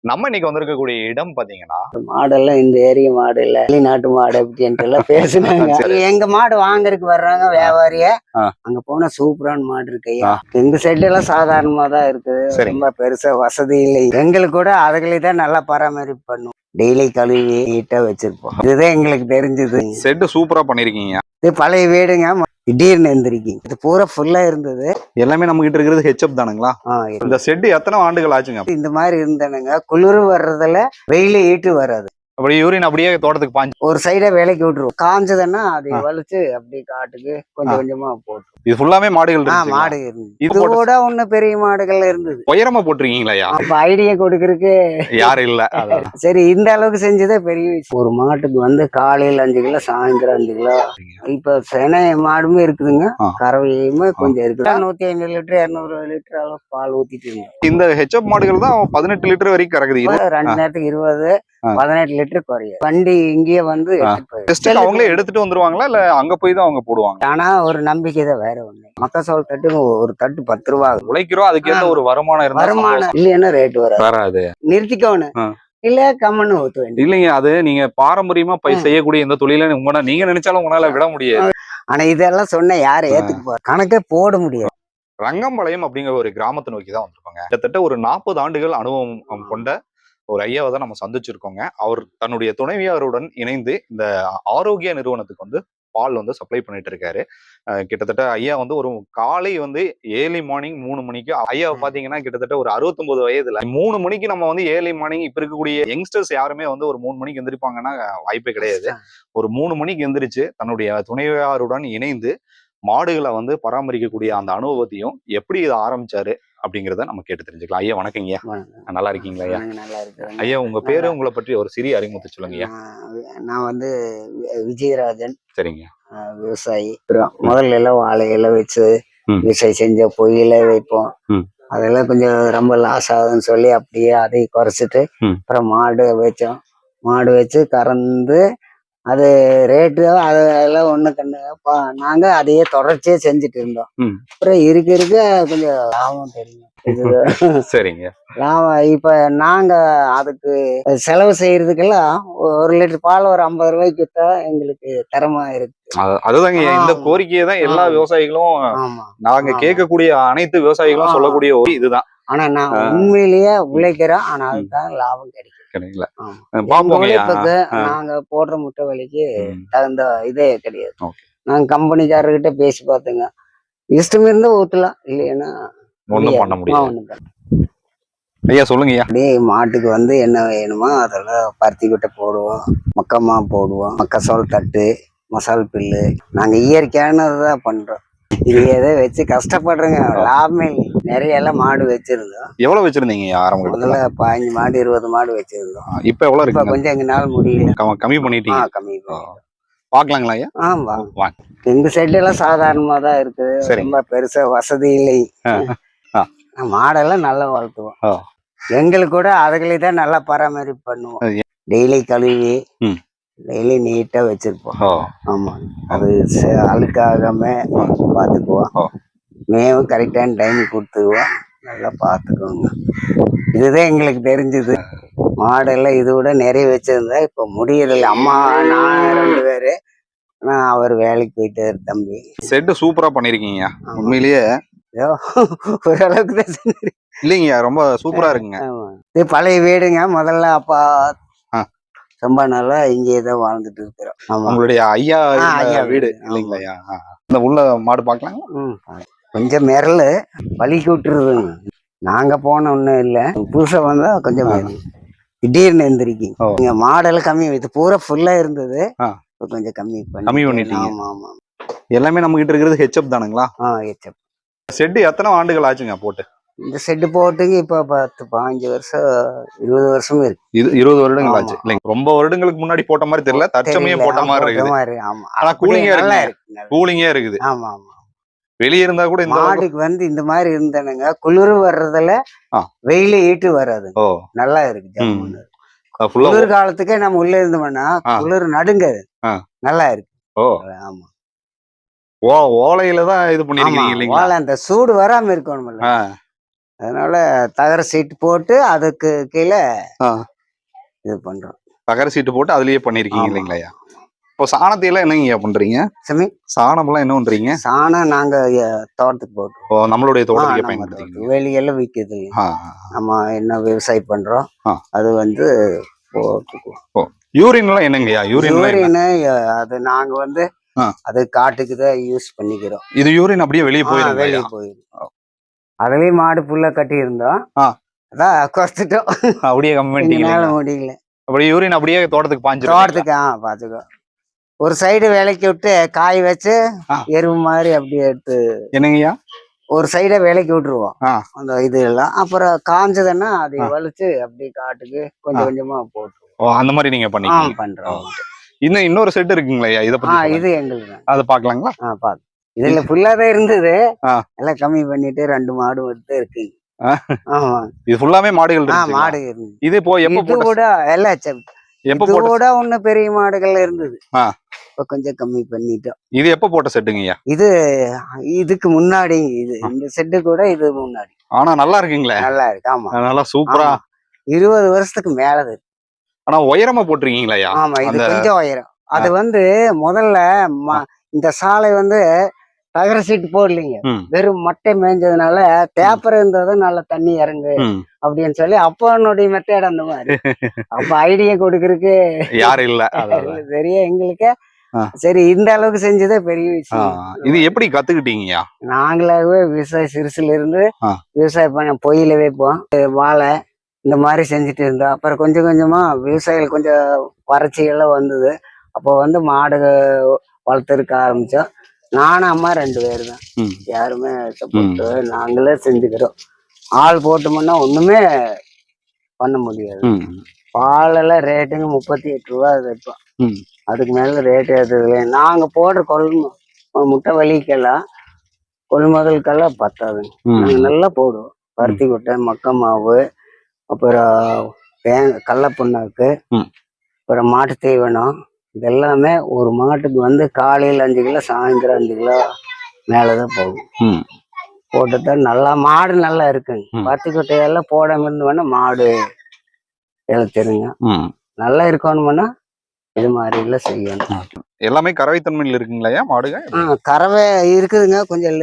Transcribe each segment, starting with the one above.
நம்ம இன்னைக்கு வந்திருக்கக்கூடிய இடம் பாத்தீங்கன்னா, மாடெல்லாம் இந்த ஏரிய மாடு இல்ல வெளிநாட்டு மாடு அப்படின்ட்டு எல்லாம் பேசுனாங்க. சரி. எங்க மாடு வாங்குறதுக்கு வர்றாங்க வியாபாரிய. ஆ. அங்க போனா சூப்பரான மாடு இருக்கு ஐயா. எங்க சைடு எல்லாம் சாதாரணமா தான் இருக்குது. சரிங்க. ரொம்ப பெருசா வசதி இல்லை. எங்களுக்கு கூட அதுகளை தான் நல்லா பராமரிப்பு பண்ணும். டெய்லி கழுவி நீட்டா வச்சிருப்போம். இதுதான் எங்களுக்கு தெரிஞ்சது. செட் சூப்பரா பண்ணிருக்கீங்க. இது பழைய வீடுங்க. திடீர்னு எந்திரிக்கி இது பூரா ஃபுல்லா இருந்தது. எல்லாமே நம்ம கிட்ட இருக்கிறது ஹெச்எப் தானுங்களா? இந்த செட் எத்தனை ஆண்டுகள் ஆச்சுங்க? இந்த மாதிரி இருந்தனுங்க குளிர் வர்றதுல வெயில ஈட்டு வராது. அப்படி யூரின் அப்படியே தோட்டத்துக்கு பாஞ்சு ஒரு சைடா வேலைக்கு விட்டுருவோம். காஞ்சதுன்னா அதை வலிச்சு அப்படியே காட்டுக்கு கொஞ்சம் கொஞ்சமா போட்டு. இது ஃபுல்லாமே மாடுகள் மாடு இருந்தது. இது கூட ஒன்னும் பெரிய மாடுகள் இருந்தது. உயரமா போட்டிருக்கீங்களா? அப்ப ஐடியா கொடுக்கறதுக்கு யாரும் இல்ல. சரி இந்த அளவுக்கு செஞ்சதே பெரிய விஷயம். ஒரு மாட்டுக்கு வந்து காலையில் 5 கிலோ சாயந்தரம் 5 கிலோ. இப்ப செனை மாடுமே இருக்குதுங்க. கறவையுமே கொஞ்சம் இருக்கு. 150 லிட்டர் 200 லிட்டர் அளவுக்கு பால் ஊத்திட்டு இருந்தோம். இந்த ஹெச்எப் மாடுகள் தான் 18 லிட்டர் வரைக்கும் கறக்குது. 2 நேரத்துக்கு 20 18 லிட்டர் குறையும். வண்டி இங்கேயே வந்து அவங்களே எடுத்துட்டு வந்துருவாங்களா இல்ல அங்க போய் தான் அவங்க போடுவாங்க? ஆனா ஒரு நம்பிக்கை தான், வேற ஒண்ணு. மக்காசோள தட்டு ஒரு தட்டு 10 ரூபா உழைக்கிறோம். அதுக்கு ஏத்த ஒரு வருமானம் வருமானம் இல்லைன்னா ரேட் வராது. நிறுத்திக்கோணும் இல்ல கம்மன்னு ஊத்த வேண்டிய. இல்லைங்க, அது நீங்க பாரம்பரியமா செய்யக்கூடிய இந்த தொழில நீங்க நினைச்சாலும் உங்களால விட முடியாது. ஆனா இதெல்லாம் சொன்ன யாரும் ஏத்துக்கு கணக்கே போட முடியாது. ரங்கம்பாளையம் அப்படிங்கிற ஒரு கிராமத்தை நோக்கி தான் வந்திருப்பாங்க. கிட்டத்தட்ட ஒரு 40 ஆண்டுகள் அனுபவம் கொண்ட ஒரு ஐயாவை தான் நம்ம சந்திச்சிருக்கோங்க. அவர் தன்னுடைய துணைவியாருடன் இணைந்து இந்த ஆரோக்கிய நிறுவனத்துக்கு வந்து பால் வந்து சப்ளை பண்ணிட்டு இருக்காரு. கிட்டத்தட்ட ஐயா வந்து ஒரு காலை வந்து ஏர்லி மார்னிங் 3 மணிக்கு ஐயாவை பாத்தீங்கன்னா கிட்டத்தட்ட ஒரு 69 வயதுல 3 மணிக்கு நம்ம வந்து ஏர்லி மார்னிங் இப்ப இருக்கக்கூடிய யங்ஸ்டர்ஸ் யாருமே வந்து ஒரு 3 மணிக்கு எந்திரிப்பாங்கன்னா வாய்ப்பே கிடையாது. ஒரு 3 மணிக்கு எந்திரிச்சு தன்னுடைய துணைவியாருடன் இணைந்து மாடுகளை வந்து பராமரிக்கக்கூடிய அந்த அனுபவத்தையும் எப்படி இதை ஆரம்பிச்சாரு அப்படிங்கிறத நம்ம கேட்டு தெரிஞ்சுக்கலாம். ஐயா வணக்கங்க ஐயா. நல்லா இருக்கீங்களா ஐயா? நல்லா இருக்கேன் ஐயா. உங்க பேரு உங்களை பற்றி ஒரு சிறிய அறிமுகத்தை சொல்லுங்க ஐயா. நான் வந்து விஜயராஜன். சரிங்க. விவசாயி. முதல்ல எல்லாம் வாழையில வச்சு விவசாயம் செஞ்ச பொய்யில வைப்போம். அதெல்லாம் கொஞ்சம் ரொம்ப லாஸ் ஆகுதுன்னு சொல்லி அப்படியே அதை குறைச்சிட்டு அப்புறம் மாடு வச்சோம். மாடு வச்சு கறந்து அது ரேட்டு அதெல்லாம் ஒண்ணு கண்ணு நாங்க அதையே தொடர்ச்சியா செஞ்சுட்டு இருந்தோம். அப்புறம் இருக்க கொஞ்சம் லாபம் தெரியும். சரிங்க. லாபம் இப்ப நாங்க அதுக்கு செலவு செய்யறதுக்கெல்லாம் 1 லிட்டர் பால் ஒரு 50 ரூபாய்க்கு வித்தா எங்களுக்கு தரமா இருக்கு. அதுதாங்க இந்த கோரிக்கையை தான் எல்லா விவசாயிகளும் நாங்க கேட்கக்கூடிய அனைத்து விவசாயிகளும் சொல்லக்கூடிய இதுதான். ஆனா நான் உண்மையிலேயே உழைக்கிறோம். ஆனா அதுதான் லாபம் கிடைக்கும். நாங்க போடுற முட்டை விலைக்கு தகுந்த இதே கிடையாது. நாங்க கம்பெனிக்காரர்கிட்ட பேசி பார்த்தோங்க. இஷ்டம் இருந்தா ஊத்தலாம், இல்லைன்னா ஒண்ணும் பண்ண முடியாது. ஐயா சொல்லுங்க ஐயா. அப்படியே மாட்டுக்கு வந்து என்ன வேணுமோ அதெல்லாம் பருத்தி கொட்டை போடுவோம், மக்கமா போடுவோம், மக்காசோள தட்டு, மசால் பில்லு. நாங்க இயற்கையானதான் பண்றோம். இது எதை வச்சு கஷ்டப்படுறேங்க, லாபமே இல்லை. நிறைய எல்லாம் மாடு வச்சிருந்தோம். எவ்வளவு வச்சிருந்தீங்க ஆரம்பம்? முதல்ல 15 மாடு 20 மாடு வச்சிருந்தோம். இப்ப எவ்வளவு இருக்கு? கொஞ்சம் எங்கனால முடியல, கம்மி பண்ணிட்டீங்க. கம்மி பாக்கலாங்களா ஐயா? வாங்க. எங்க சைடு எல்லாம் சாதாரணமா தான் இருக்குது. ரொம்ப பெருசா வசதி இல்லை. மாடெல்லாம் நல்லா வளர்த்துவோம். எங்களுக்கு கூட அதுகளை தான் நல்லா பராமரிப்பு பண்ணுவோம். டெய்லி கழுவி டெய்லி நீட்டா வச்சிருப்போம். ஆமா, அது அழுக்காகாம பாத்துக்குவோம். மேவும் கரெக்டான டைம் கொடுத்துக்குவோம். நல்லா பாத்துக்குவோங்க. இதுதான் எங்களுக்கு தெரிஞ்சது. மாடெல்லாம் இது விட நிறைய வச்சிருந்தா இப்ப முடியறதில்ல. அம்மா நான் 2 பேரு. ஆனா அவர் வேலைக்கு போயிட்டாரு தம்பி. செட் சூப்பரா பண்ணிருக்கீங்க. உண்மையிலேயே ஓரளவுக்கு தான் இல்லைங்க, ரொம்ப சூப்பரா இருக்குங்க. இது பழைய வீடுங்க. முதல்ல அப்பா ரொம்ப நல்லா இங்கேயே தான் வாழ்ந்துட்டு இருக்கிறோம். உங்களுடைய ஐயா வீடு இல்லைங்களா ஐயா? இந்த உள்ள மாடு பாக்கலாம். கொஞ்சம் மிரளு வலிக்கு விட்டுருதுங்க. நாங்க போன ஒண்ணும் இல்ல, புதுசா வந்தா கொஞ்சம் திடீர்னு எந்திரிக்கி. இங்க மாடெல்லாம் கம்மி, இது பூரா ஃபுல்லா இருந்தது. கொஞ்சம் கம்மி பண்ணிட்டீங்க. ஆமா ஆமா. எல்லாமே நம்ம கிட்ட இருக்கிறது ஹெச்எப் தானுங்களா? ஹெச்எப். செட் எத்தனை ஆண்டுகள் ஆச்சுங்க போட்டு? இந்த செட்டு போட்டுங்க இப்ப 10-15 வருஷம் 20 வருஷமும் இருக்கு. 20 வருடங்கள் ஆச்சு இல்லைங்க? ரொம்ப வருடங்களுக்கு முன்னாடி போட்ட மாதிரி தெரியல, தற்சமயம் போட்ட மாதிரி இருக்குது. ஆனா கூலிங்கா இருக்குது. ஆமா ஆமா. வெளியே இருந்தா கூட இந்த மாடுக்கு வந்து இந்த மாதிரி இருந்தானுங்க குளிர் வர்றதுல வெயில ஈட்டு வராது. நல்லா இருக்கு. குளிர் காலத்துக்கே நம்ம உள்ள இருந்தோம்னா குளிர் நடுங்காது. நல்லா இருக்கு. ஆமா. ஓலையில தான் இது பண்ணிருக்கீங்க இல்லைங்களா? ஓலை அந்த சூடு வராம இருக்கணும்ல. அதனால தகர சீட்டு போட்டு அதுக்கு கீழே ஆ. இது பண்றோம். தகர சீட்டு போட்டு அதுலயே பண்ணிருக்கீங்க ஆமா. இல்லைங்களா ஐயா? இப்போ சாணத்தை எல்லாம் என்னங்க பண்றீங்க? சாமி சாணம் எல்லாம் என்ன பண்றீங்க? சாணம் நாங்க தோட்டத்துக்கு போட்டுருவோம். இப்போ நம்மளுடைய தோட்டத்துக்கே நம்ம பயன்படுத்திக்கிறீங்க. தோட்டத்துக்கு வெளியெல்லாம் விற்கிது இல்லைங்க. ஆ. நம்ம என்ன விவசாயம் பண்றோம் ஆ. அது வந்து போட்டுக்குவோம். ஓ, யூரின் எல்லாம் என்னங்கய்யா? யூரின் யூரின் அது நாங்க வந்து ஆ. அது காட்டுக்கு தான் யூஸ் பண்ணிக்கிறோம். இது யூரின் அப்படியே வெளியே போயிடும். வெளியே போயிடும். அதுலயும் மாடு புல்ல கட்டி இருந்தோம். ஆ. அதான் குறைச்சிட்டோம். அப்படியே கம்மி பண்ணிட்டீங்க. எங்களால முடியல. அப்படியே யூரின் அப்படியே தோட்டத்துக்கு பாஞ்சிரும். தோட்டத்துக்கு பாத்துக்கோ. ஒரு சைடு விலைக்கு விட்டு காய் வச்சு ஆ. எருவு மாதிரி அப்படியே எடுத்து என்னங்கய்யா? ஒரு சைடை விலைக்கு விட்டுருவோம். ஆ. அந்த இது எல்லாம் அப்புறம் காஞ்சதுன்னா அதை ஆ. வலிச்சு அப்படியே காட்டுக்கு கொஞ்சம் கொஞ்சமா போட்டுருவோம். ஓ, அந்த மாதிரி நீங்க பண்ணிக்கிறீங்க. பண்றோம். இன்னொரு செட் இருக்குங்களா ஐயா? இத பத்தி இது எங்களுக்கு தான். அத பாக்கலாங்களா? பாத்து இதுல ஃபுல்லாதான் இருந்தது. ஆ. எல்லாம் கம்மி பண்ணிட்டு 2 மாடு வந்து இருக்குங்க. ஆமா, இது ஃபுல்லாவே மாடுகள் இருந்துச்சுங்களா? மாடு இருந்தது. இது இப்போ எப்ப இது போட்ட கூட எல்லாம் எப்ப இது போட்ட கூட ஒண்ணு பெரிய மாடுகள் இருந்தது. ஆ. இப்ப கொஞ்சம் கம்மி பண்ணிட்டோம். இது எப்ப போட்ட செட்டுங்கய்யா? இது இதுக்கு முன்னாடி இந்த செட்டு கூட இது முன்னாடி. ஆனா நல்லா இருக்குங்களே. நல்லா இருக்கு. ஆமா, நல்லா சூப்பரா. 20 வருஷத்துக்கு மேலது. ஆனா உயரமா போட்டிருக்கீங்களா ஐயா? ஆமா, இது கொஞ்சம் உயரம். அது வந்து முதல்ல இந்த சாலை வந்து தகர சீட்டு போடலீங்க. வெறும் மட்டை மேய்ஞ்சதுனால பேப்பர் இருந்தது நல்ல தண்ணி இறங்கு அப்படின்னு சொல்லி அப்பனுடைய மெத்தேட் அந்த மாதிரி. அப்ப ஐடியா கொடுக்கறதுக்கு யாரும் இல்ல. சரியா எங்களுக்கு சரி இந்த அளவுக்கு செஞ்சதே பெரிய விஷயம். இது எப்படி கத்துக்கிட்டீங்கயா? நாங்களாவே விவசாய சிறுசுல இருந்து விவசாயம் பண்ண பொயில வைப்போம், வாழை இந்த மாதிரி செஞ்சுட்டு இருந்தோம். அப்புறம் கொஞ்சம் கொஞ்சமா விவசாயிகள் கொஞ்சம் வறட்சிகள்லாம் வந்தது. அப்போ வந்து மாடு வளர்த்துருக்க ஆரம்பிச்சோம். நானும் அம்மா 2 பேர் தான். யாருமே சப்போர்ட் நாங்களே செஞ்சுக்கிறோம். ஆள் போட்டோம்னா ஒண்ணுமே பண்ண முடியாது. பாலெல்லாம் ரேட்டுங்க 38 ரூபா வைப்போம். அதுக்கு மேல ரேட் ஏற்றுது. நாங்க போடுற முட்டை வலிக்கெல்லாம் கொள்முதலுக்கெல்லாம் பத்தாதுங்க. நாங்க நல்லா போடுவோம். பருத்தி கொட்டை, மக்க மாவு, அப்புறம் கடல புண்ணாக்கு, அப்புறம் மாட்டு தீவனம், இதெல்லாமே ஒரு மாட்டுக்கு வந்து காலையில் 5 கிலோ, சாயந்தரம் 5 கிலோ மேலதான் போகும். போட்டுதான் நல்லா மாடு நல்லா இருக்குங்க. பருத்தி கொட்டையெல்லாம் போடாம இருந்தோம்னா மாடு இழுத்துருங்க. நல்லா இருக்கணும்னா இது மாதிரி எல்லாம் செய்யணும். எல்லாமே கறவைத்தன்மையில் இருக்குங்களா மாடுங்க? கறவை இருக்குதுங்க. கொஞ்சம்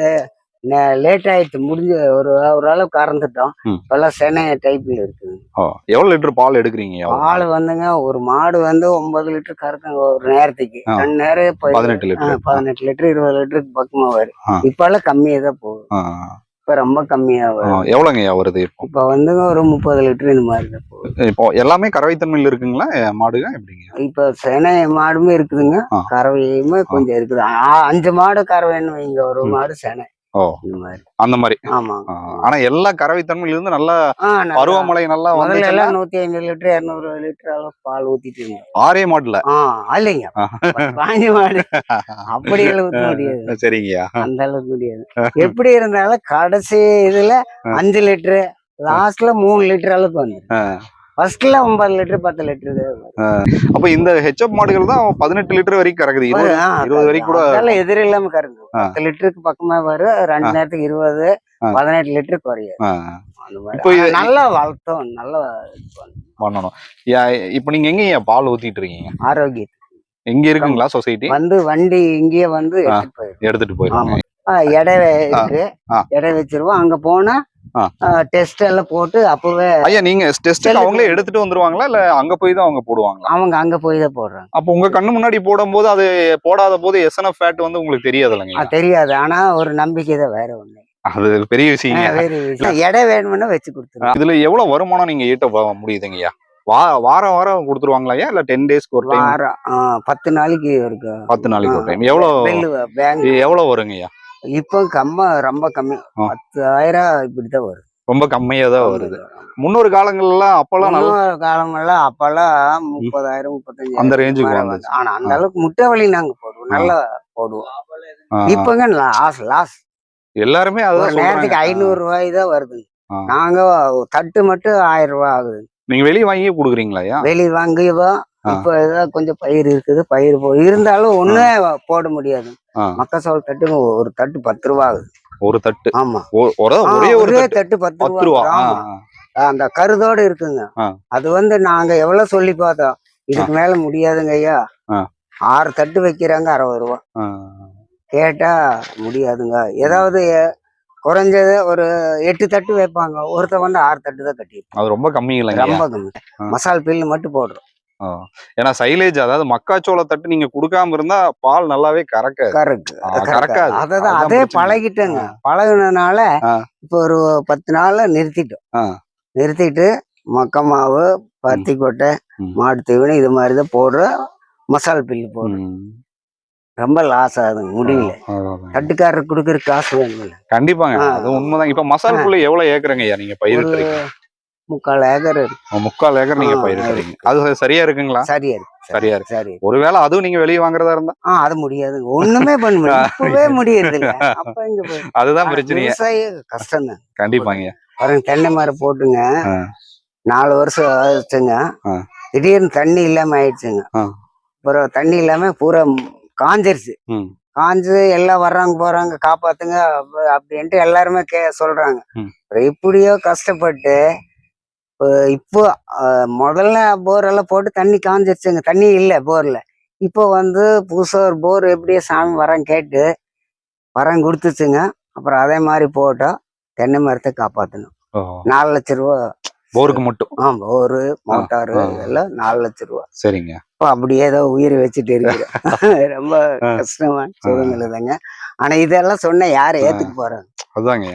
லேட் ஆயிடுச்சு. முடிஞ்ச ஒரு அளவு கறந்துட்டோம். இப்பெல்லாம் சென்னை டைப்ல இருக்குங்க. எவ்வளவு லிட்டர் பால் எடுக்கிறீங்க? பால் வந்துங்க ஒரு மாடு வந்து 9 லிட்டர் கறக்குங்க ஒரு நேரத்துக்கு. 2 நேரம் 18 லிட்டர் 20 லிட்டருக்கு பக்கமா வரும். இப்ப எல்லாம் கம்மியா தான் போகுது. இப்ப ரொம்ப கம்மியா வரும். எவ்வளவுங்க வருது இப்ப வந்துங்க ஒரு 30 லிட்டர் இந்த மாதிரி தான் போகுது. இப்போ எல்லாமே கறவைத்தன்மையில் இருக்குங்களா மாடுங்க எப்படிங்க? இப்ப சென்னை மாடுமே இருக்குதுங்க, கறவையுமே கொஞ்சம் இருக்குது. 5 மாடு கறவைன்னு வைங்க, ஒரு மாடு சென்னை. அந்த மாதிரி. ஆமா. ஆனா எல்லா கறவைத்தன்மையில இருந்து நல்லா பருவமழை நல்லா வந்து 150 லிட்டர் 200 லிட்டர் அளவு பால் ஊத்திட்டு இருந்தோம். 6 மாடுல இல்லைங்க, 5 மாடு அப்படி ஊத்த முடியாது. சரிங்கய்யா, அந்த அளவுக்கு முடியாது. எப்படி இருந்தாலும் கடைசி இதுல 5 லிட்டரு, லாஸ்ட்ல 3 லிட்டர் அளவுக்கு வந்து ஃபர்ஸ்ட்ல 9 லிட்டர் 10 லிட்டர். அப்ப இந்த ஹெச்எப் மாடுகள் தான் 18 லிட்டர் வரைக்கும் கறக்குது. 20 வரைக்கும் கூட அதெல்லாம் எதிர இல்லாம கறக்குது. 10 லிட்டருக்கு பக்கமா வரும். 2 நேரத்துக்கு 20 18 லிட்டர் குறையும். நல்லா வளர்த்தோம், நல்லா பண்ணணும். இப்ப நீங்க எங்க பால் ஊத்திட்டு இருக்கீங்க? ஆரோக்கியம் எங்க இருக்குங்களா சொசைட்டி? வந்து வண்டி இங்கேயே வந்து எடுத்துட்டு போயிருவாங்க. எடை இருக்கு, எடை வச்சிருவோம். அங்க போனா டெஸ்ட் எல்லாம் போட்டு அப்பவே. ஐயா, நீங்க டெஸ்ட் அவங்களே எடுத்துட்டு வந்துருவாங்களா இல்ல அங்க போய் தான் அவங்க போடுவாங்களா? அவங்க அங்க போய் தான் போடுறாங்க. அப்ப உங்க கண்ணு முன்னாடி போடும்போது அது போடாத போது எஸ்என்எஃப் ஃபேட் வந்து உங்களுக்கு தெரியாது இல்லைங்க? தெரியாது. ஆனா ஒரு நம்பிக்கை தான், வேற ஒண்ணு. அது பெரிய விஷயம். எடை வேணும்னா வச்சு கொடுத்துருவோம். இதுல எவ்வளவு வருமானம் நீங்க ஈட்ட முடியுதுங்கய்யா? வாரம் வாரம் கொடுத்துருவாங்களா இல்ல 10 டேஸ்க்கு ஒரு டைம்? 10 நாளைக்கு இருக்கு. 10 நாளைக்கு ஒரு டைம். எவ்வளவு வருங்கய்யா? இப்போ ரொம்ப கம்மி, 10,000 இப்படிதான் வரும். ரொம்ப கம்மியா தான் வருது. முன்னொரு காலங்கள்லாம் அப்பெல்லாம் காலங்கள்லாம் அப்பெல்லாம் 30,000 35,000 அந்த ரேஞ்சுக்கு வந்துச்சு. ஆனா அந்த அளவுக்கு முட்டை வலி நாங்க போடுவோம், நல்லா போடுவோம். இப்பங்க லாஸ் எல்லாருமே அதான் நேரத்துக்கு 500 ரூபாய் தான் வருது. நாங்க தட்டு மட்டும் 1000 ரூபாய் ஆகுது. நீங்க வெளியே வாங்கியே கொடுக்குறீங்களா? வெளியே வாங்குவோம். இப்ப ஏதாவது கொஞ்சம் பயிர் இருக்குது, பயிர் இருந்தாலும் ஒண்ணே போட முடியாது. மக்கசோள தட்டு ஒரு தட்டு 10 ரூபா ஆகுது. ஒரு தட்டு ஆமா. ஒரே ஒரு ஒரே தட்டு தட்டு 10 10 ரூபா. ரூபா. ஆமா. அந்த கருதோட இருக்குங்க. ஆ. அது வந்து நாங்க எவ்வளவு சொல்லி பார்த்தோம். இதுக்கு மேல முடியாதுங்க ஐயா. ஆ. 6 தட்டு வைக்கிறாங்க 60 ரூபா. ஆ. கேட்டா முடியாதுங்க. ஏதாவது குறைஞ்சது ஒரு 8 தட்டு வைப்பாங்க. ஒருத்தன் வந்து 6 தட்டு தான் கட்டியிருப்பான். அது ரொம்ப கம்மி இல்லைங்க. ரொம்ப கம்மி. மசால் பில்லு மட்டும் போடுறோம். ஏன்னா சைலேஜ், அதாவது மக்காச்சோள தட்டு நீங்க குடுக்காம இருந்தா பால் நல்லாவே கறக்காது. கறக்காது. அதான் அதே பழகிட்டேங்க. பழகுனதுனால இப்போ ஒரு 10 நாள்ல நிறுத்திட்டோம். நிறுத்திட்டு மக்க மாவு, பருத்தி கொட்டை, மாட்டு தீவனம் இது மாதிரிதான் போடுறோம். மசால் பில்லு போடுறோம். ரொம்ப லாஸ் ஆகுதுங்க. முடியல. தட்டுக்காரருக்கு கொடுக்குற காசு வேணும்ல. கண்டிப்பாங்க. அது உண்மைதான். இப்ப மசால் புல்லு எவ்வளவு ஏக்கருங்க ஐயா நீங்க பயிரிட்டுறீங்க? 3/4 ஏக்கர் இருக்கு. 3/4 ஏக்கர் நீங்க பயிரிட்டுறீங்க. அது சரியா இருக்குங்களா? சரியா இருக்கு. சரியா இருக்கு. சரி. ஒருவேளை அதுவும் நீங்க வெளியே வாங்குறதா இருந்தா அது முடியாது. ஒண்ணுமே பண்ண முடியாது. இப்பவே முடியறது இல்ல. அப்ப இங்க போய் அதுதான் பிரச்சனையே. விவசாய கஷ்டம் தான். கண்டிப்பாங்க. பாருங்க, தென்னை மரம் போட்டுங்க 4 வருஷம் ஆச்சுங்க. திடீர்னு தண்ணி இல்லாம ஆயிடுச்சுங்க. அப்புறம் தண்ணி இல்லாம பூரா காஞ்சிருச்சு. காஞ்சு எல்லாம் வர்றாங்க போறாங்க, காப்பாத்துங்க அப்படின்ட்டு எல்லாருமே சொல்றாங்க. இப்படியோ கஷ்டப்பட்டு இப்போ முதல்ல போர் எல்லாம் போட்டு தண்ணி காஞ்சிருச்சுங்க. தண்ணி இல்லை போர்ல. இப்போ வந்து புதுசா ஒரு போர் எப்படியோ சாமி வரம் கேட்டு வரம் கொடுத்துச்சுங்க. அப்புறம் அதே மாதிரி போட்டோம். தென்னை மரத்தை காப்பாற்றணும். 4 லட்சம் ரூபா போருக்கு மட்டும். போரு, மோட்டாரு இதெல்லாம் 4 லட்சம் ரூபா. சரிங்க. இப்போ அப்படியே ஏதோ உயிரை வச்சுட்டு இருக்கிறேன். ரொம்ப கஷ்டமா சூழ்நிலை தாங்க. ஆனா இதெல்லாம் சொன்ன யாரும் ஏத்துக்கு போறாங்க? அதுதாங்க.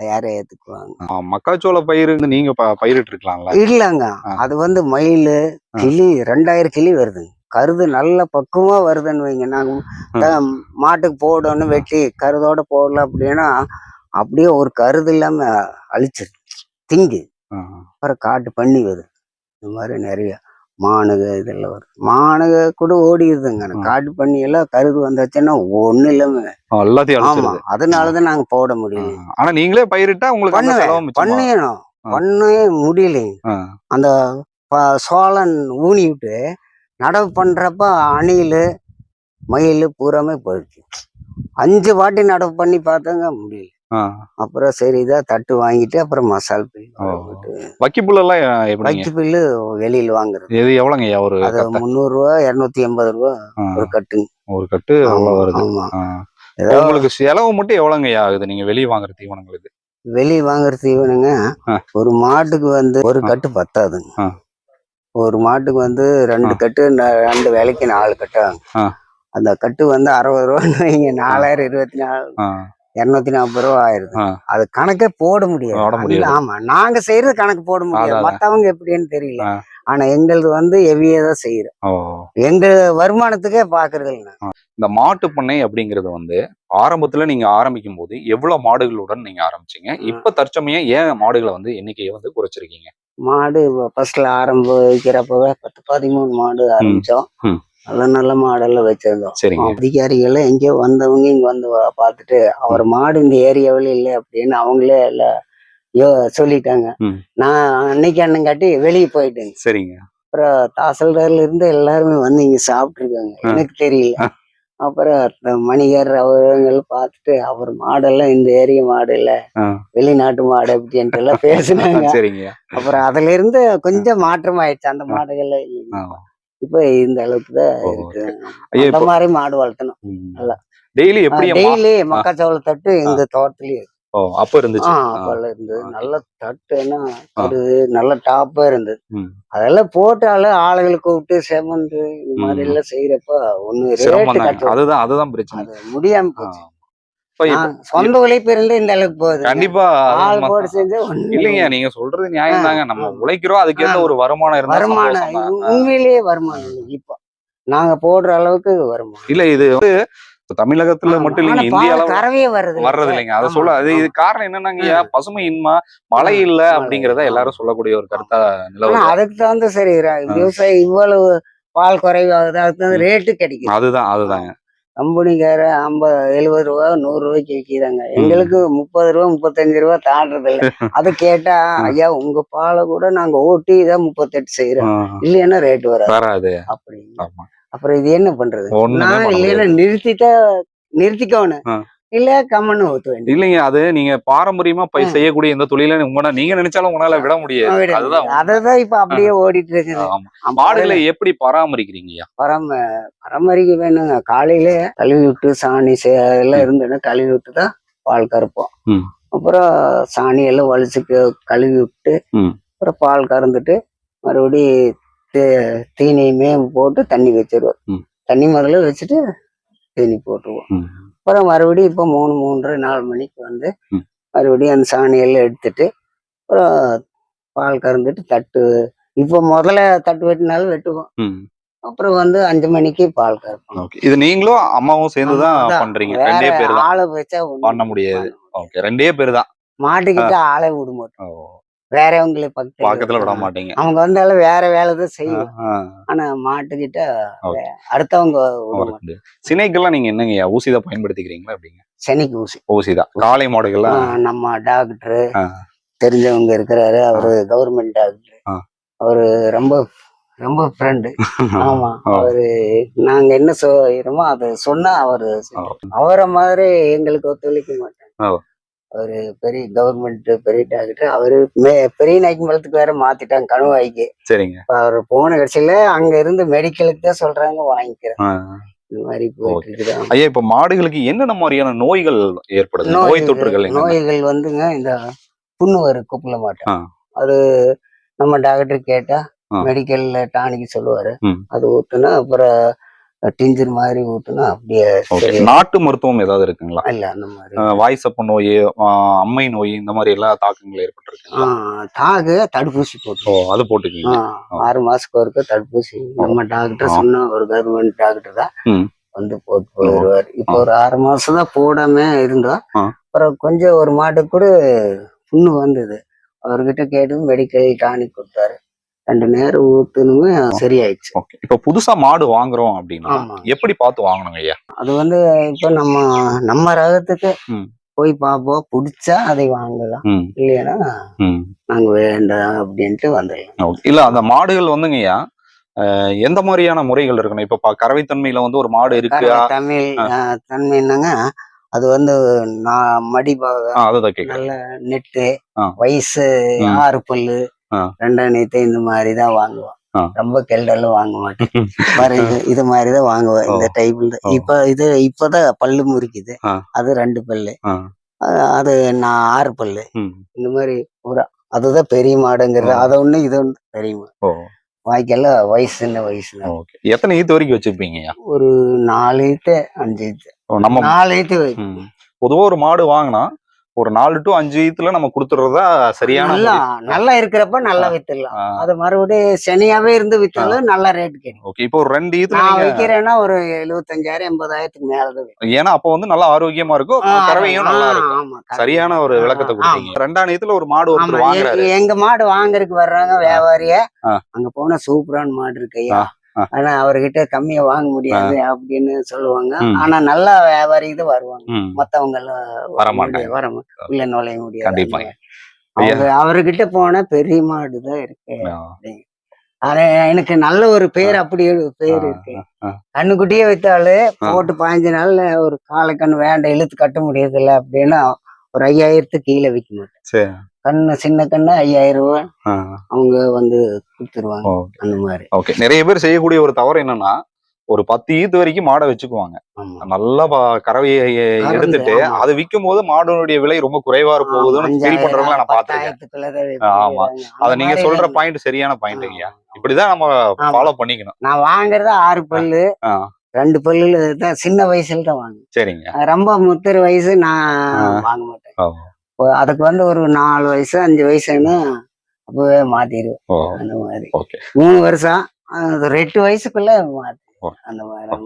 யாரும் ஏத்துக்குவாங்க? மக்காச்சோள பயிர் நீங்க பயிரிட்டு இருக்கலாம்ல? இல்லங்க. அது வந்து மயில் கிளி 2000 கிளி வருதுங்க. கருது நல்ல பக்குவமா வருதுன்னு வைங்க. நாங்க மாட்டுக்கு போடணும், வெட்டி கருதோட போடல அப்படின்னா அப்படியே ஒரு கருது இல்லாம அழிச்சிரு திங்கு. அப்புறம் காட்டு பண்ணி வருது. இந்த மாதிரி நிறைய மானுக இதெல்லாம் வருது. மானுக கூட ஓடிடுதுங்க. காட்டு பண்ணி எல்லாம் கருது வந்தாச்சுன்னா ஒண்ணு இல்லாம எல்லாத்தையும். ஆமா, அதனாலதான் நாங்க போட முடியல. ஆனா நீங்களே பயிரிட்டா உங்களுக்கு பண்ணிடணும். பண்ணவே முடியலைங்க. அந்த சோளம் ஊனி விட்டு நடவு பண்றப்ப அணில் மயில் பூராமே போயிடுச்சு. 5 வாட்டி நடவு பண்ணி பார்த்தாங்க, முடியல. அப்புறம் சரி இதா தட்டு வாங்கிட்டு அப்புறம் மசால் பில்லு. வைக்க பில்லு வெளியில வாங்குறது. இது எவ்வளவுங்க? ஒரு 300 ரூபா 280 ரூபா ஒரு கட்டுங்க. ஒரு கட்டு வருது. உங்களுக்கு செலவு மட்டும் எவ்வளவுங்க ஆகுது நீங்க வெளியே வாங்குற தீவனங்களுக்கு? வெளியே வாங்குற தீவனங்க ஒரு மாட்டுக்கு வந்து ஒரு கட்டு பத்தாதுங்க. ஒரு மாட்டுக்கு வந்து 2 கட்டு, 2 வேலைக்கு 4 கட்டு ஆகும். அந்த கட்டு வந்து 60 ரூபான்னு வைங்க. 4024 240 ரூபா ஆயிருது. அது கணக்கே போட முடியாது. ஆமா, நாங்க செய்யறது கணக்கு போட முடியாது. மத்தவங்க எப்படின்னு தெரியல. ஆனா எங்களது வந்து ஹெவியா தான் செய்யறோம். எங்க வருமானத்துக்கே பாக்குறது இல்லை. இந்த மாட்டு பண்ணை அப்படிங்கிறது வந்து ஆரம்பத்துல நீங்க ஆரம்பிக்கும் போது எவ்வளவு மாடுகளுடன் நீங்க ஆரம்பிச்சீங்க? இப்ப தற்சமயம் ஏன் மாடுகளை வந்து எண்ணிக்கையை வந்து குறைச்சிருக்கீங்க? மாடு ஃபர்ஸ்ட்ல ஆரம்பிக்கிறப்பவே 10-13 மாடு ஆரம்பிச்சோம். நல்ல மாடெல்லாம் வச்சிருந்தோம். அதிகாரிகள் எங்கேயோ வந்தவங்க இங்க வந்து பார்த்துட்டு அவர் மாடு இந்த ஏரியாவில் இல்லை அப்படின்னு அவங்களே எல்லாம் சொல்லிட்டாங்க. நான் அன்னைக்காட்டி வெளியே போயிட்டேங்க. சரிங்க. அப்புறம் தாசில்தார்ல இருந்து எல்லாருமே வந்து இங்க சாப்பிட்டு இருக்காங்க. எனக்கு தெரியல. அப்புறம் மணிகர் அவங்களும் பார்த்துட்டு அவர் மாடெல்லாம் இந்த ஏரியா மாடு இல்ல, வெளிநாட்டு மாடு அப்படின்ட்டு எல்லாம் பேசினாங்க. அப்புறம் அதுல இருந்து கொஞ்சம் மாற்றம் ஆயிடுச்சு. அந்த மாடுகள் இப்ப இந்த அளவுக்கு தான் இருக்கு. அந்த மாதிரி மாடு வளர்த்தணும். நல்லா டெய்லி மக்காச்சோள தட்டு எங்க தோட்டத்திலயே அப்ப இருந்துச்சு. அப்பெல்லாம் இருந்தது. நல்ல தட்டுன்னா ஒரு நல்ல டாப்பா இருந்தது. அதெல்லாம் போட்டால ஆளுகளை கூப்பிட்டு செமண்ட் இந்த மாதிரி எல்லாம் செய்யறப்ப அதுதான் பிரச்சனை. முடியாம போச்சு. சொந்த உழைப்பு இருந்து இந்த அளவுக்கு போகுது. கண்டிப்பா ஆள் போட்டு செஞ்சா இல்லைங்க. நீங்க சொல்றது நியாயம் தாங்க. நம்ம உழைக்கிறோம், அதுக்கேற்ற ஒரு வருமானம் உண்மையிலேயே வருமானம் இல்லை. இப்ப நாங்க போடுற அளவுக்கு வருமானம் இல்ல. இது வந்து தமிழகத்துல மட்டும் இல்லைங்க, இந்தியாவில வர்றது இல்லைங்க. அதை சொல்ல அது இது காரணம் என்னன்னாங்க, பசுமையின்மா, மழை இல்ல அப்படிங்கறத எல்லாரும் சொல்லக்கூடிய ஒரு கருத்தா நிலவு. அதுக்கு தகுந்த சரி விவசாயம் இவ்வளவு பால் குறைவாகுது, அதுக்கு தகுந்த ரேட்டு கிடைக்கும். அதுதாங்க. கம்பெனிக்கார 50-70 ரூபா 100 ரூபாய்க்கு விற்கிறாங்க. எங்களுக்கு 30 ரூபா 35 ரூபா தாண்டது இல்லை. அதை கேட்டா ஐயா உங்க பாலை கூட நாங்க ஓட்டி தான் 38 செய்யறோம், இல்லைன்னா ரேட் வராது அப்படின்னு. அப்புறம் இது என்ன பண்றது? நான் இல்லைன்னா நிறுத்திக்கணும். இல்ல கம்மன்னு ஊத்த வேண்டியது. இல்லைங்க, அது நீங்க பாரம்பரியமா செய்யக்கூடிய எந்த தொழில நீங்க நினைச்சாலும் உங்களால விட முடியாது. விட அதுதான் முடியாது. உண்மை. அததான் இப்ப அப்படியே ஓடிட்டு இருக்குது. ஆமா. மாடுகளை எப்படி பராமரிக்கிறீங்கய்யா? பராமரிக்க வேணுங்க. காலையில கழுவி விட்டு சாணி எல்லாம் இருந்ததுன்னா கழுவி விட்டு தான் பால் கறப்போம். ம். அப்புறம் சாணி எல்லாம் வலிச்சு கழுவி விட்டு அப்புறம் பால் கறந்துட்டு மறுபடி தீனியுமே போட்டு தண்ணி வச்சிருவோம். தண்ணி முதல்ல வச்சுட்டு தீனி போட்டுருவோம். அப்புறம் மறுபடியும் இப்போ 3, 3:30, 4 மணிக்கு வந்து மறுபடியும் அந்த சாணி எல்லாம் எடுத்துட்டு அப்புறம் பால் கறந்துட்டு இப்போ முதல்ல தட்டு வெட்டினாலும் வெட்டுவோம். அப்புறம் வந்து 5 மணிக்கு பால் கறப்போம். இது நீங்களும் அம்மாவும் சேர்ந்துதான் பண்றீங்க? 2 பேர் தான். ஆளை வச்சா பண்ண முடியாது. 2 பேர் தான். மாட்டுக்கிட்ட ஆளை விட மாட்டோம். வேறவங்களை பக்கத்துல விட மாட்டீங்க. அவங்க வந்தாலும் வேற வேலை தான் செய்யும். ஆனா மாட்டுக்கிட்ட அடுத்தவங்க விட மாட்டோம். சினைக்கெல்லாம் நீங்க என்னங்கய்யா, ஊசிதான் பயன்படுத்திக்கிறீங்களா? அப்படிங்க, சினைக்கு ஊசிதான். காளை மாடுகள்லாம் நம்ம டாக்டர் தெரிஞ்சவங்க இருக்கிறாரு. அவரு கவர்மெண்ட் டாக்டர். அவரு ரொம்ப ரொம்ப ஃப்ரெண்டு. ஆமா, அவரு நாங்க என்ன செய்யறோமோ அதை சொன்னா அவரை மாதிரி எங்களுக்கு ஒத்துழைக்க மாட்டாங்க. அவரு பெரிய கவர்மெண்ட் பெரிய டாக்டர். அவரு பெரிய நாய்க்கு மலத்துக்கு வேற மாத்திட்டாங்க, கணுவாய்க்கு. சரிங்க. அவர் போன கடைசியில அங்க இருந்து மெடிக்கலுக்கு தான் சொல்றாங்க வாங்கிக்கிறேன். இந்த மாதிரி போயிட்டு இருக்குது. ஐயா, இப்ப மாடுகளுக்கு என்னென்ன மாதிரியான நோய்கள் ஏற்படுது? நோய் தொற்றுகள் வந்துங்க, இந்த புண்ணு வரும் குப்புல மாட்டோம். அது நம்ம டாக்டர் கேட்டா மெடிக்கல்ல டானிக்கு சொல்லுவாரு. அது ஊத்துனா அப்புறம் டிஞ்சர் மாதிரி ஊத்துனா அப்படியே. நாட்டு மருத்துவம் ஏதாவது இருக்குங்களா? இல்ல, அந்த மாதிரி வாய் சப்பு நோய், அம்மை நோய், இந்த மாதிரி எல்லா தாக்கங்கள் ஏற்பட்டிருக்கு. தடுப்பூசி போட்டு அது போட்டுக்கீங்க. 6 மாசத்துக்கு ஒருக்க தடுப்பூசி நம்ம டாக்டர் சொன்ன ஒரு கவர்மெண்ட் டாக்டர் தான் வந்து போட்டு போயிடுவாரு. இப்போ ஒரு 6 மாசம் தான் போடாம இருந்தோம். அப்புறம் கொஞ்சம் ஒரு மாட்டுக்கு கூட புண்ணு வந்தது. அவர்கிட்ட கேட்டு மெடிக்கல் டானிக் கொடுத்தாரு. 2 நேரம் ஊத்துனுமே சரியாயிடுச்சு. இப்ப புதுசா மாடு வாங்குறோம் அப்படின்னா எப்படி பார்த்து வாங்கணுங்க ஐயா? அது வந்து இப்ப நம்ம ரகத்துக்கு போய் பார்ப்போம். பிடிச்சா அதை வாங்கலாம், இல்லையா நாங்க வேண்டாம் அப்படின்ட்டு வந்துடலாம். இல்ல, அந்த மாடுகள் வந்துங்க ஐயா எந்த மாதிரியான முறைகள் இருக்கணும்? இப்ப கறவைத்தன்மையில வந்து ஒரு மாடு இருக்கு. தன்மைன்னாங்க அது வந்து மடி நல்ல நெட்டு, வயசு 6 பல்லு, 2ஆம் நேத்து இந்த மாதிரிதான் வாங்குவோம். ரொம்ப கெல்டெல்லாம் வாங்க மாட்டேன். இது மாதிரிதான் வாங்குவேன். இந்த டைப்ல இப்பதான் பல்லு முறிக்குது. அது 2 பல்லு, அது 6 பல்லு. இந்த மாதிரி அதுதான் பெரிய மாடுங்கிறது. அதை ஒண்ணு இது ஒண்ணு பெரிய மாடு. வாய்க்கெல்லாம் சின்ன வயசு. எத்தனை ஈத்து வரைக்கும் வச்சிருப்பீங்க? ஒரு 4 ஈத்து 5 ஈத்து. நம்ம 4 ஈத்து. பொதுவா ஒரு மாடு வாங்கினா ஒரு 4 to 5 ஈத்துல நம்ம கொடுத்துறதா சரியான. நல்லா இருக்கிறப்ப நல்லா வித்துடலாம். அது மறுபடியும் சனியாவே இருந்து வித்தாலும் நல்ல ரேட் கிடைக்கும். இப்போ ஒரு 2 ஈத்துல வைக்கிறேன்னா ஒரு 75,000 80,000 மேலதான். ஏன்னா அப்ப வந்து நல்லா ஆரோக்கியமா இருக்கும், கறவையும் நல்லா இருக்கும். சரியான ஒரு விளக்கத்தை கொடுத்தீங்க. 2ஆம் ஈத்துல ஒரு மாடு ஒருத்தர் வாங்குறாரு. எங்க மாடு வாங்குறதுக்கு வர்றாங்க வியாபாரிய. அங்க போனா சூப்பரான மாடு இருக்கு ஐயா, ஆனா அவர்கிட்ட கம்மியா வாங்க முடியாது அப்படின்னு சொல்லுவாங்க. ஆனா நல்லா வியாபாரி தான் வருவாங்க. மத்தவங்க எல்லாம் உள்ள நுழைய முடியாது. அவர்கிட்ட போனா பெரிய மாடுதான் இருக்கு. ஆனா எனக்கு நல்ல ஒரு பேர், அப்படி பேர் இருக்கு. கண்ணுக்குட்டியே வைத்தாலு போட்டு 15 நாள்ல ஒரு காலை கண்ணு வேண்டாம் இழுத்து கட்ட முடியாது இல்ல அப்படின்னா ஒரு 5,000 கீழே விற்க மாட்டேன். கண்ணு சின்ன கண்ணு 5,000 ரூபாய் அவங்க வந்து கொடுத்துருவாங்க. அந்த மாதிரி. நிறைய பேர் செய்யக்கூடிய ஒரு தவறு என்னன்னா, ஒரு 10 ஈத்து வரைக்கும் மாடை வச்சுக்குவாங்க. நல்லா கறவையை எடுத்துட்டு அது விற்கும் போது மாடுடைய விலை ரொம்ப குறைவா போகுதுன்னு ஃபீல் பண்றவங்கள நான் பாத்திருக்கேன். ஆமா, அத நீங்க சொல்ற பாயிண்ட் சரியான பாயிண்ட் ஐயா. இப்படிதான் நம்ம ஃபாலோ பண்ணிக்கணும். நான் வாங்குறது 6 பல்லு, 2 பல்லுல தான் சின்ன வயசுல தான் வாங்க. சரிங்க. ரொம்ப முத்திர வயசு நான் வாங்க மாட்டேன். அதுக்கு வந்து ஒரு 4 வயசு 5 வயசுன்னு அப்பவே மாத்திடுவேன். அந்த மாதிரி 3 வருஷம் 8 வயசுக்குள்ள மாத்தி அந்த மாதிரி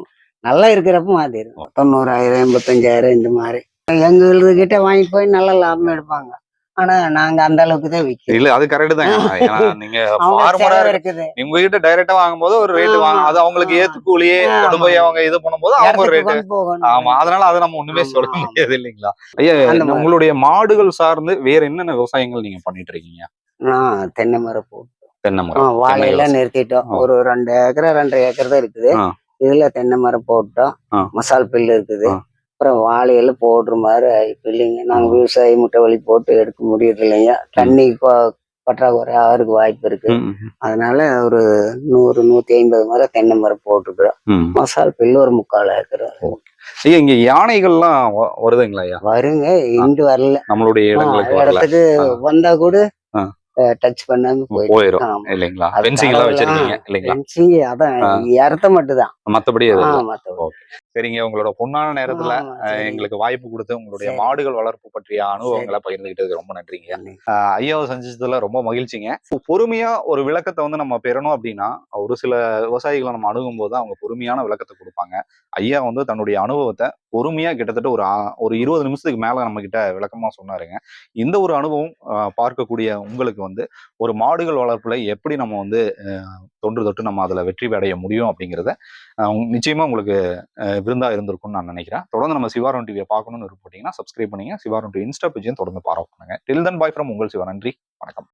நல்லா இருக்கிறப்ப மாத்திடுவேன். 90,000 85,000 இந்த மாதிரி எங்க கிட்ட வாங்கிட்டு போய் நல்ல லாபம் எடுப்பாங்க. ஆனா நாங்க அந்த அளவுக்கு தான் விற்கிறோம். இல்ல, அது கரெக்ட் தான். நீங்க இருக்குது, உங்க கிட்ட டைரக்டா வாங்கும்போது ஒரு ரேட் வாங்க, அது அவங்களுக்கு ஏத்துக்கூலியே கொண்டு போய் அவங்க இது பண்ணும்போது அவங்க ஒரு ரேட். ஆமா, அதனால அதை நம்ம ஒண்ணுமே சொல்ல முடியாது இல்லைங்களா ஐயா? உங்களுடைய மாடுகள் சார்ந்து வேற என்னென்ன விவசாயங்கள் நீங்க பண்ணிட்டு இருக்கீங்க? தென்னை மரம் போட்டோம். தென்னை மரம் வாழையெல்லாம் நிறுத்திட்டோம். ஒரு 2 ஏக்கர் 2.5 ஏக்கர் தான் இருக்குது. இதுல தென்னை மரம் போட்டோம். மசால் பில்லு இருக்குது. அப்புறம் வாழையில போடுற மாதிரி இப்ப இல்லைங்க. நாங்க விவசாயி முட்டை வலி போட்டு எடுக்க முடியறது இல்லைங்க. தண்ணி பற்றாக்குறை ஆகிறதுக்கு வாய்ப்பு இருக்கு. அதனால ஒரு 100 150 மரம் தென்னை மரம் போட்டுக்கிறோம். மசால் பில்லு ஒரு 3/4 ஏக்கர். ஐயா இங்க யானைகள்லாம் வருதுங்களா ஐயா? வருங்க, இண்டு வரல. நம்மளுடைய இடத்துக்கு வந்தா கூட டச் பண்ணாம போயிரும் இல்லைங்களா? ஃபென்சிங் எல்லாம் வச்சிருக்கீங்க இல்லைங்களா? ஃபென்சிங் அதான் இடத்த மட்டும் தான், மத்தபடி சரிங்க. உங்களோட பொன்னான நேரத்துல எங்களுக்கு வாய்ப்பு கொடுத்து உங்களுடைய மாடுகள் வளர்ப்பு பற்றிய அனுபவங்களை பகிர்ந்துகிட்டதுக்கு ரொம்ப நன்றிங்க. ஐயாவை சந்திச்சதுல ரொம்ப மகிழ்ச்சிங்க. பொறுமையா ஒரு விளக்கத்தை வந்து நம்ம பெறணும் அப்படின்னா ஒரு சில விவசாயிகளை நம்ம அணுகும் போது அவங்க பொறுமையான விளக்கத்தை கொடுப்பாங்க. ஐயா வந்து தன்னுடைய அனுபவத்தை பொறுமையா கிட்டத்தட்ட ஒரு 20 நிமிஷத்துக்கு மேல நம்ம கிட்ட விளக்கமா சொன்னாருங்க. இந்த ஒரு அனுபவம் பார்க்கக்கூடிய உங்களுக்கு வந்து ஒரு மாடுகள் வளர்ப்புல எப்படி நம்ம வந்து தொன்று தொட்டு நம்ம அதுல வெற்றி அடைய முடியும் அப்படிங்கிறத நிச்சயமா உங்களுக்கு விருந்தா இருந்திருக்கும்னு நான் நினைக்கிறேன். தொடர்ந்து நம்ம சிவாரம் டிவியை பார்க்கணும்னு விருப்பப்பட்டீங்கன்னா சப்ஸ்கிரைப் பண்ணுங்க. சிவாரம் டிவி இன்ஸ்டா பேஜையும் தொடர்ந்து ஃபாலோ பண்ணுங்க. டில் தென் பாய் ஃப்ரம் உங்கள் சிவா. நன்றி, வணக்கம்.